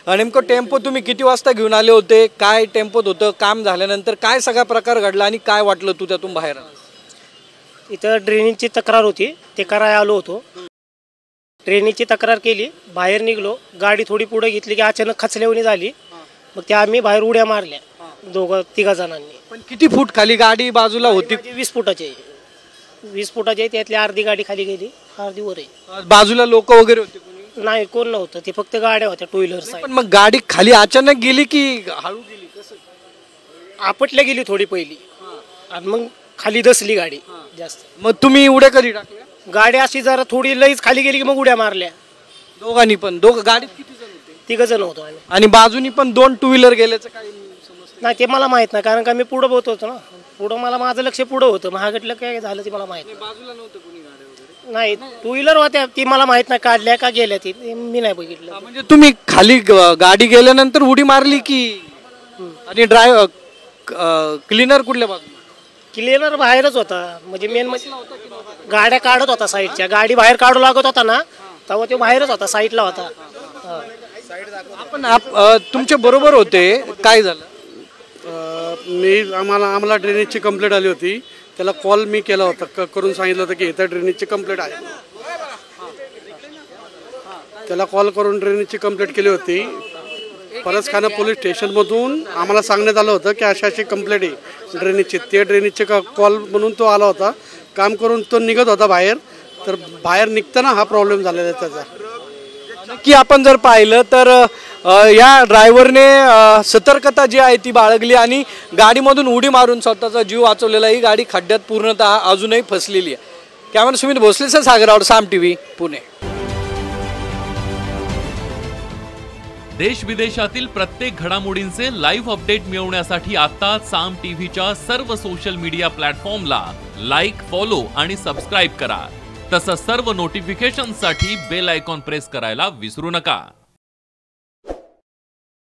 नेमकं टेम्पो तुम्ही किती वाजता घेऊन आले होते, काय टेम्पोत होतं, काम झाल्यानंतर काय सगळा प्रकार घडला आणि काय वाटलं तू त्यातून बाहेर आला? इथं ड्रेनेजची तक्रार होती, ते करायला आलो होतो. ड्रेनेजची तक्रार केली, बाहेर निघलो, गाडी थोडी पुढे घेतली की अचानक खचल्यावणी झाली. मग त्या आम्ही बाहेर उड्या मारल्या तिघा जणांनी. पण किती फूट खाली गाडी बाजूला होती? 20 फुटाची 20 फुटाची, त्यातली अर्धी गाडी खाली गेली, अर्धी वर आहे. बाजूला लोक वगैरे होते? नाही, कोण नव्हतं, ते फक्त गाड्या होत्या टू व्हीलर. पण मग गाडी खाली अचानक गेली की हळू गेली? कसं आपटल्या गेली थोडी पहिली आणि मग खाली दसली गाडी जास्त. मग तुम्ही उड्या कधी टाकल्या? गाडी अशी जरा थोडी लईच खाली गेली की मग उड्या मारल्या दोघांनी पण? गाडीत किती जण होते? 3 जण होतो आम्ही. आणि बाजूनी पण 2 टू व्हीलर गेल्याचं काही समजलं नाही, ते मला माहित नाही, कारण का मी पुढं बोलत होतो ना. पुढं मला माझं लक्ष पुढं होतं, महागडलं काय झालं ते मला माहित बाजूला नव्हतं कोणी गाड्या वगैरे? नाही. टू व्हीलर होत्या, ती मला माहित नाही काढल्या का गेल्या, ती मी नाही बघितलं. म्हणजे तुम्ही खाली गाडी गेल्यानंतर उडी मारली की? आणि क्लीनर कुठल्या बाजूला? क्लिअर बाहेरच होता, म्हणजे मेन म्हणजे गाड्या काढत होता साईडच्या. गाडी बाहेर काढू लागत होता ना, तेव्हा तो बाहेरच होता, साईडला होता. आपण तुमच्या बरोबर होते, काय झालं? आम्हाला ड्रेनेजची कंप्लेंट आली होती. त्याला कॉल मी केला होता, करून सांगितलं होतं की इथं ड्रेनेजची कंप्लेंट आहे. त्याला कॉल करून ड्रेनेजची कंप्लेंट केली होती. परसखाना पोलीस स्टेशनमधून आम्हाला सांगण्यात आलं होतं की अशी कंप्लेंट आहे ड्रेनेजची. ते ड्रेनेजचे कॉल म्हणून तो आला होता, काम करून तो निघत होता बाहेर. तर बाहेर निघताना हा प्रॉब्लेम झालेला आहे त्याचा. की आपण जर पाहिलं तर या ड्रायव्हरने सतर्कता जी आहे ती बाळगली आणि गाडीमधून उडी मारून स्वतःचा जीव वाचवलेला. ही गाडी खड्ड्यात पूर्णतः अजूनही फसलेली आहे. कॅमेरा सुमित भोसलेसह सागरावर, साम टीव्ही, पुणे. देश विदेशातील प्रत्येक घडामोडींचे लाईव्ह अपडेट मिळवण्यासाठी आता साम टीव्हीच्या सर्व सोशल मीडिया प्लॅटफॉर्मला लाईक, फॉलो आणि सबस्क्राईब करा. तसंच सर्व नोटिफिकेशनसाठी बेल आयकॉन प्रेस करायला विसरू नका.